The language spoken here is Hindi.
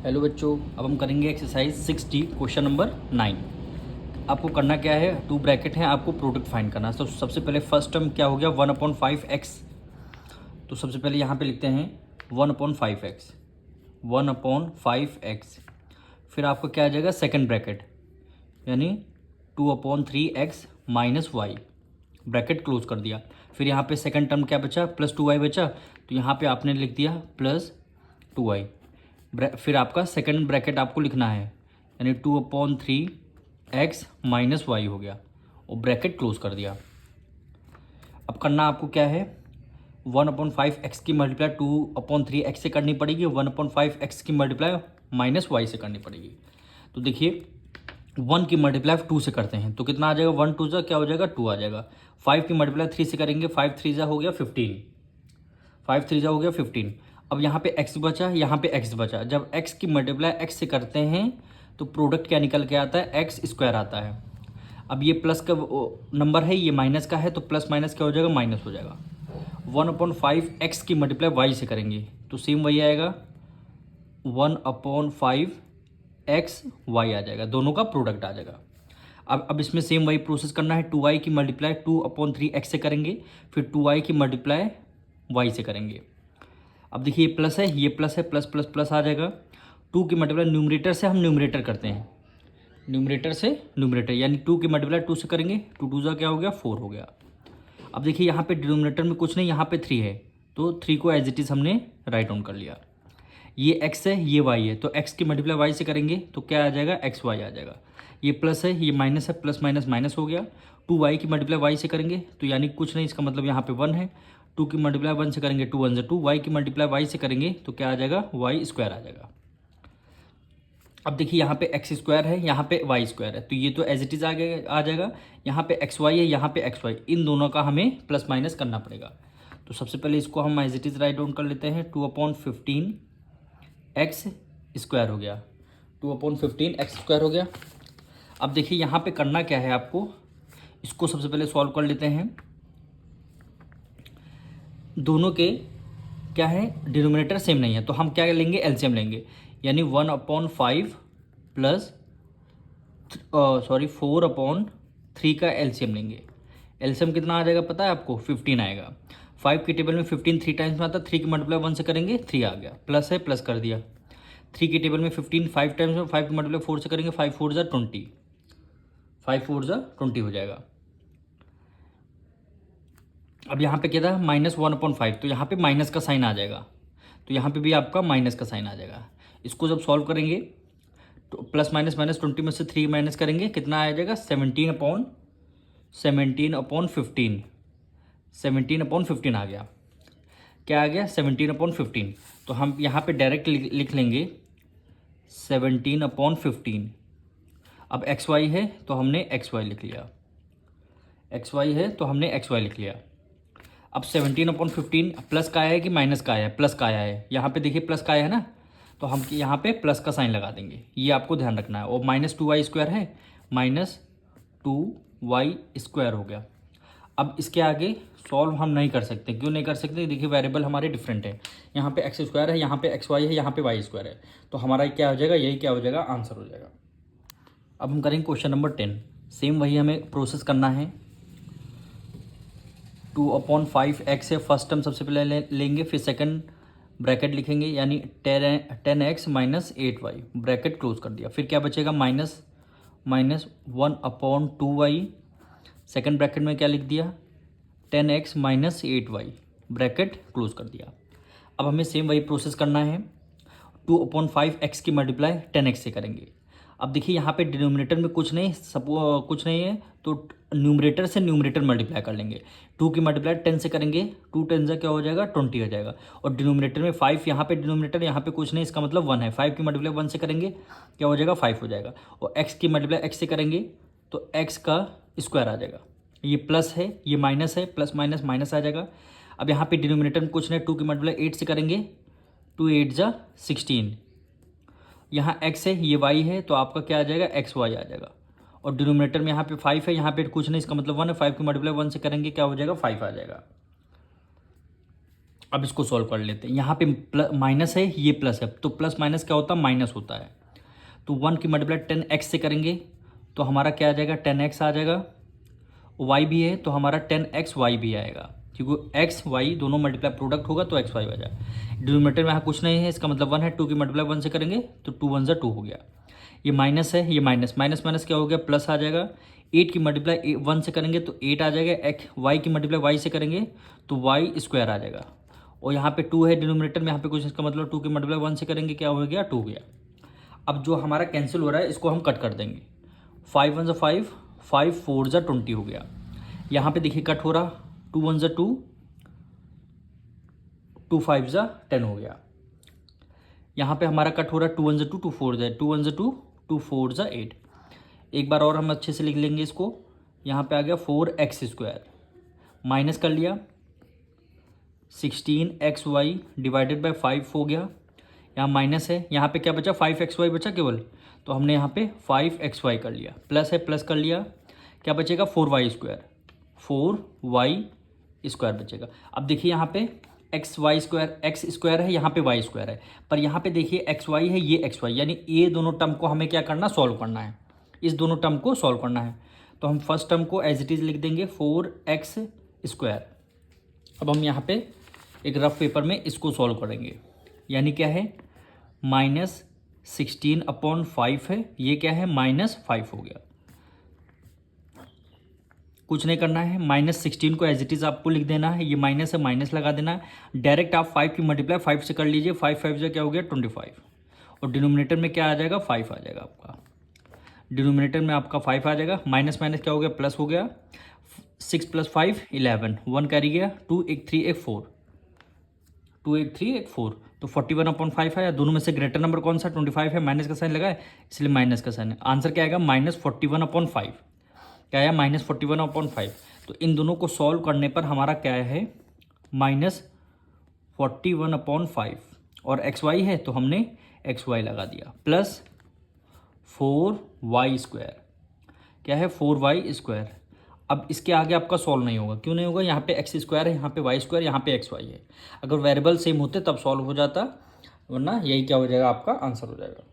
हेलो बच्चों, अब हम करेंगे एक्सरसाइज 6D क्वेश्चन नंबर 9। आपको करना क्या है, टू ब्रैकेट है, आपको प्रोडक्ट फाइंड करना है। तो सबसे पहले फर्स्ट टर्म क्या हो गया, 1/5x। तो सबसे पहले यहाँ पे लिखते हैं 1/5x, 1/5x। फिर आपको क्या आ जाएगा, सेकंड ब्रैकेट यानी 2/3x minus Y, bracket close कर दिया। फिर यहाँ पे सेकंड टर्म क्या बचा, +2y बचा, तो यहाँ पे आपने लिख दिया +2y। फिर आपका सेकंड ब्रैकेट आपको लिखना है, यानी 2/3x माइनस वाई हो गया और ब्रैकेट क्लोज कर दिया। अब करना आपको क्या है, 1/5x की मल्टीप्लाई 2/3x से करनी पड़ेगी, 1/5x की मल्टीप्लाई माइनस वाई से करनी पड़ेगी। तो देखिए 1 की मल्टीप्लाई 2 से करते हैं तो कितना आ जाएगा, 1 2 जा क्या हो जाएगा, 2 आ जाएगा। 5 की मल्टीप्लाई 3 से करेंगे, 5 3 जा हो गया 15, 5 3 जा हो गया 15। अब यहाँ पे x बचा, यहाँ पे x बचा। जब x की मल्टीप्लाई x से करते हैं तो प्रोडक्ट क्या निकल के आता है, x स्क्वायर आता है। अब ये प्लस का नंबर है, ये माइनस का है, तो प्लस माइनस क्या हो जाएगा, माइनस हो जाएगा। 1/5x की मल्टीप्लाई y से करेंगे तो सेम वही आएगा, 1/5x y आ जाएगा, दोनों का प्रोडक्ट आ जाएगा। अब इसमें सेम वही प्रोसेस करना है, 2y की मल्टीप्लाई 2/3x से करेंगे, फिर 2y की मल्टीप्लाई y से करेंगे। अब देखिए ये प्लस है, ये प्लस है, प्लस प्लस प्लस आ जाएगा। 2 की मल्टीप्लाई न्यूमरेटर से हम न्यूमरेटर करते हैं, न्यूमरेटर से न्यूमरेटर, यानी 2 की मल्टीप्लाई 2 से करेंगे, 2 2 जा क्या हो गया, 4 हो गया। अब देखिए यहाँ पे डिनोमिनेटर में कुछ नहीं, यहाँ पे 3 है, तो 3 को एज इट इज़ हमने राइट डाउन कर लिया। ये x है, ये y है, तो x की मल्टीप्लाई y से करेंगे तो क्या आ जाएगा, xy आ जाएगा। ये प्लस है, ये माइनस है, प्लस माइनस माइनस हो गया। 2y की मल्टीप्लाई y से करेंगे तो यानी कुछ नहीं, इसका मतलब यहाँ पे 1 है। 2 की मल्टीप्लाई 1 से करेंगे, 2 1 से 2। y की मल्टीप्लाई y से करेंगे तो क्या आ जाएगा, y स्क्वायर आ जाएगा। अब देखिए यहाँ पे x स्क्वायर है, यहाँ पे y स्क्वायर है, तो ये तो एज इट इज़ आ जाएगा। यहाँ पे xy है, यहाँ पे xy, इन दोनों का हमें प्लस माइनस करना पड़ेगा। तो सबसे पहले इसको हम as it is write down कर लेते हैं, 2/15 एक्स स्क्वायर हो गया, 2/15 एक्स स्क्वायर हो गया। अब देखिए यहाँ पे करना क्या है आपको, इसको सबसे पहले सॉल्व कर लेते हैं। दोनों के क्या है, डिनोमिनेटर सेम नहीं है, तो हम क्या लेंगे, एलसीएम लेंगे, यानी 1/5 प्लस 4/3 का एलसीएम लेंगे। एलसीएम कितना आ जाएगा पता है आपको, 15 आएगा। 5 की टेबल में 15 3 टाइम्स में आता है, 3 की मल्टीप्लाई 1 से करेंगे, 3 आ गया, प्लस है प्लस कर दिया। 3 की टेबल में 15 5 टाइम्स में, 5 की मल्टीप्लाई 4 से करेंगे, 5 4 जा 20, 5 4 जा 20 हो जाएगा। अब यहाँ पे क्या था, -1/5, तो यहाँ पे माइनस का साइन आ जाएगा, तो यहाँ पे भी आपका माइनस का साइन आ जाएगा। इसको जब सॉल्व करेंगे तो प्लस माइनस माइनस 20 में से 3 माइनस करेंगे, कितना आ जाएगा, 17/15 आ गया। क्या आ गया, 17/15। तो हम यहाँ पे डायरेक्ट लिख लेंगे 17/15। अब XY है तो हमने XY लिख लिया, XY है तो हमने XY लिख लिया। अब 17/15 प्लस का आया है कि माइनस का आया है, प्लस का आया है। यहाँ पे देखिए प्लस का आया है ना, तो हम यहाँ पे प्लस का साइन लगा देंगे, ये आपको ध्यान रखना है। और -2y स्क्वायर है, -2y स्क्वायर हो गया। अब इसके आगे सॉल्व हम नहीं कर सकते, क्यों नहीं कर सकते, देखिए वेरिएबल हमारे डिफरेंट है। यहाँ पे x स्क्वायर है, यहाँ पे XY है, यहाँ पे y स्क्वायर है, तो हमारा क्या हो जाएगा, यही क्या हो जाएगा, आंसर हो जाएगा। अब हम करेंगे क्वेश्चन नंबर 10। सेम वही हमें प्रोसेस करना है। 2/5x है, फर्स्ट टर्म सबसे पहले लेंगे, फिर सेकंड ब्रैकेट लिखेंगे, यानी 10x minus 8y, bracket close कर दिया। फिर क्या बचेगा, माइनस 1/2y, सेकंड ब्रैकेट में क्या लिख दिया, 10x minus 8y, bracket close कर दिया। अब हमें सेम वही प्रोसेस करना है, 2/5x की मल्टीप्लाई 10x से करेंगे। अब देखिए यहाँ पे डिनोमिनेटर में कुछ नहीं, कुछ नहीं है, तो न्यूमरेटर से न्यूमरेटर मल्टीप्लाई कर लेंगे। 2 की मल्टीप्लाई 10 से करेंगे, 2 10 से क्या हो जाएगा, 20 हो जाएगा। और डिनोमिनेटर में 5, यहाँ पे डिनोमिनेटर, यहाँ पे कुछ नहीं, इसका मतलब 1 है। 5 की मल्टीप्लाई 1 से करेंगे, क्या हो जाएगा, 5 हो जाएगा। और x की मल्टीप्लाई x से करेंगे तो x का स्क्वायर आ जाएगा। ये प्लस है, ये माइनस है, प्लस माइनस माइनस आ जाएगा। अब यहाँ पे डिनोमिनेटर में कुछ नहीं, 2 की मल्टीप्लाई 8 से करेंगे, 2 8 जा 16। यहाँ x है, ये y है, तो आपका क्या आ जाएगा, XY आ जाएगा। और डिनोमिनेटर में यहाँ पे 5 है, यहाँ पे कुछ नहीं, इसका मतलब 1 है। 5 की मल्टीप्लाई 1 से करेंगे, क्या हो जाएगा, 5 आ जाएगा। अब इसको सॉल्व कर लेते हैं। यहाँ पे माइनस है, ये प्लस है, तो प्लस माइनस क्या होता है, माइनस होता है। तो 1 की मल्टीप्लाई 10x से करेंगे तो हमारा क्या आ जाएगा, 10x आ जाएगा। y भी है तो हमारा 10xy भी आएगा, क्योंकि x y दोनों मल्टीप्लाई प्रोडक्ट होगा तो x y आ जाएगा। डिनोमिनेटर में यहाँ कुछ नहीं है, इसका मतलब 1 है। 2 की मल्टीप्लाई 1 से करेंगे तो 2 1 2 हो गया। ये माइनस है, ये माइनस माइनस माइनस क्या हो गया, प्लस आ जाएगा। 8 की मल्टीप्लाई 1 से करेंगे तो 8 आ जाएगा। y की मल्टीप्लाई y से करेंगे तो y स्क्वायर आ जाएगा। और यहाँ पे 2 है डिनोमिनेटर में, यहाँ पे कुछ, इसका मतलब 2 की मल्टीप्लाई 1 से करेंगे क्या हो गया, 2 हो गया। अब जो हमारा कैंसिल हो रहा है इसको हम कट कर देंगे। 5 1 5, 5 4 20 हो गया। यहाँ पे देखिए कट हो रहा, 2 1 2, 2 5 10 हो गया। यहाँ पे हमारा कट हो रहा है 2 1 2, 2 4 2 1 2, 2 4 8। एक बार और हम अच्छे से लिख लेंगे इसको। यहाँ पे आ गया 4x², माइनस कर लिया 16xy डिवाइडेड बाय 5 हो गया। यहाँ माइनस है, यहाँ पे क्या बचा, 5xy बचा केवल, तो हमने यहाँ पे 5xy कर लिया। प्लस है, प्लस कर लिया, क्या बचेगा 4y², 4y² बचेगा। अब देखिए यहाँ पे x² है, यहाँ पे y² है, पर यहाँ पे देखिए xy है, ये xy, यानी ये दोनों टर्म को हमें क्या करना, सॉल्व करना है। इस दोनों टर्म को सॉल्व करना है, तो हम फर्स्ट टर्म को एज इट इज़ लिख देंगे 4x²। अब हम यहाँ पे एक रफ पेपर में इसको सॉल्व करेंगे, यानी क्या है, -16/5 है, ये क्या है, -5 हो गया। कुछ नहीं करना है, -16 को एज इट इज़ आपको लिख देना है, ये माइनस है, माइनस लगा देना है। डायरेक्ट आप 5 की मल्टीप्लाई 5 से कर लीजिए, 5 5 से क्या हो गया, 25। और डिनोमिनेटर में क्या आ जाएगा, 5 आ जाएगा आपका। डिनोमिनेटर में आपका 5 आ जाएगा, माइनस माइनस क्या हो गया, प्लस हो गया। 6 + 5 11, 1 कैरी गया, 2 1 3 1 4, 2 1 3 1 4, तो 41/5 आया। दोनों में से ग्रेटर नंबर कौन सा, 25 है, माइनस का साइन लगा है इसलिए माइनस का साइन है। आंसर क्या आएगा, -41/5। क्या आया, -41/5। तो इन दोनों को सॉल्व करने पर हमारा क्या है, -41/5, और xy है तो हमने xy लगा दिया, प्लस 4y², क्या है, 4y²। अब इसके आगे आपका सॉल्व नहीं होगा, क्यों नहीं होगा, यहाँ पे x² है, यहाँ पे y², यहाँ पे xy है। अगर वेरिएबल सेम होते तब सॉल्व हो जाता, वरना यही क्या हो जाएगा, आपका आंसर हो जाएगा।